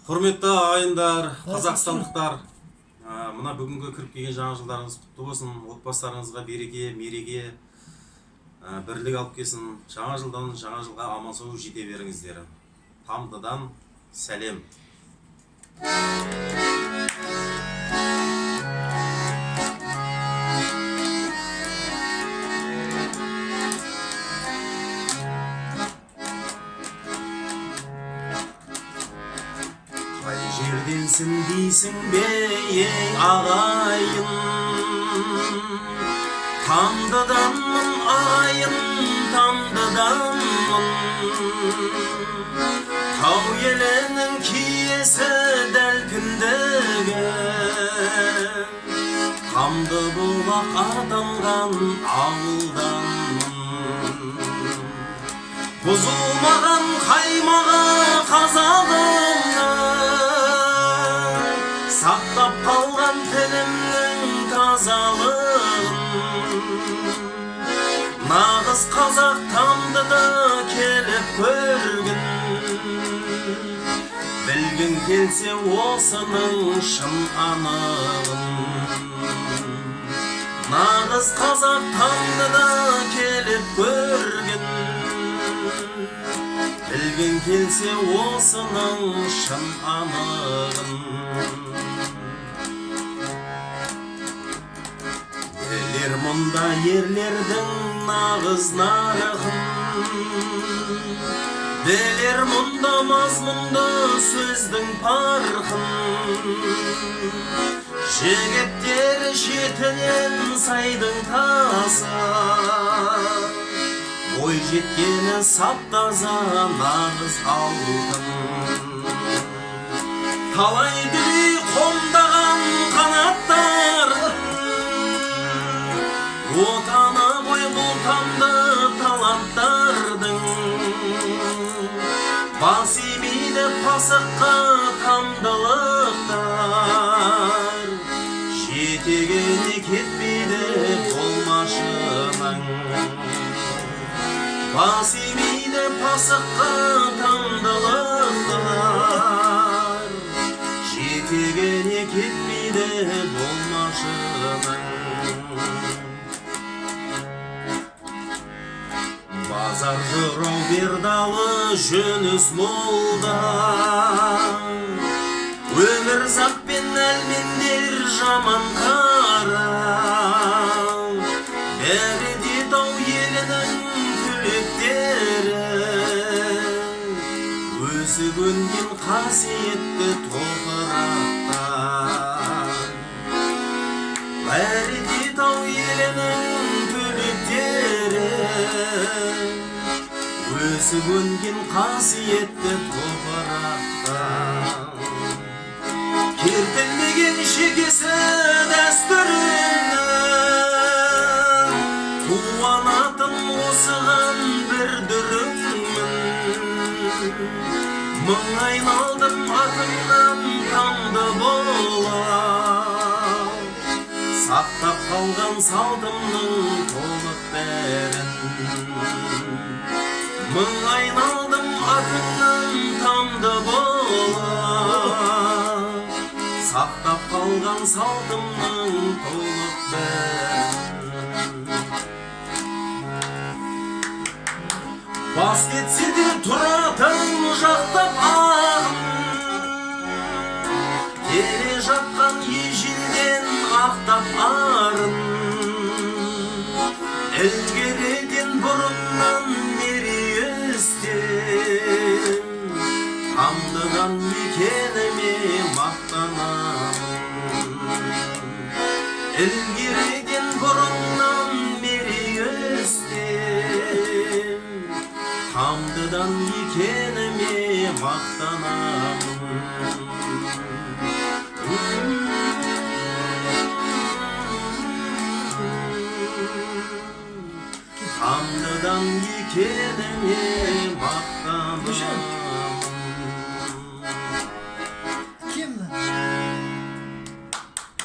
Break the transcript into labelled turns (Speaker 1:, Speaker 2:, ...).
Speaker 1: Құрметті ағайындар, қазақстандықтар, мына бүгінгі кіріп келген жаңа жылдарыңыз құтты болсын. Отбасыларыңызға береке, мереке, бірлік алып келсін. Жаңа жылдан жаңа жылға аман сау жете беріңіздер. Тамдыдан сәлем. Қай жерденсің дейсің бе ең ағайын, Тамдыданмын ағайын, Тамдыданмын. Тау елінің киесі дәл күндегі, Тамды бұлақ атанған ауылданмын. Бұзылмаған қаймаға қазағымды, сақтап қалған тілімнің тазалығын. Нағыз қазақ Тамдыда келіп көргін, білгін келсе осының шын анығын. Нағыз қазақ Тамдыда келіп көргін, білгін келсе осының шын анығын. Елер мұнда ерлердің нағыз нарығын, Делер мұнда мазмұнды сөздің парқын. Жігіттер шетінен сайдың тасы, ой жеткені сап-таза нағыз алтын. Талай дүлей қомдаған қанаттар, отаны бой бұл тамды таланттардың. Бас имейді пасыққа тамдылықтар, жетегіне кетпейді болмашының. Бас имейді пасыққа тамдылықтар, жетегіне кетпейді болмашының. Базар жырау бердалы жөніс молда, өмір зат пен әлмендер жаман қара. Бәрі де тау елінің түлектері, өзі көнген қасиетті топырақтар. Бәрі де тау елінің түлектері, өзі көнген қасиетті топырақтар. Кертілмеген шекесі дәстүрінің, қуанатын осыған бір дүріммін. Мың айналдым атыңнан Тамды болып, сақтап қалған салтымның толық бәрін. Мың айналдым атыңнан Тамды болып, сақтап қалған салтымның толық бәрін. Бас кетсе де тұратын жақтап ағым, келе жатқан ежелден ақтап арын. Ілгеріден бұрыннан Тамдыдан екеніме мақтанамын. Ілгеріден бұрыннан мерей өстем, Тамдыдан екеніме мақтанамын. Тамдыдан екеніме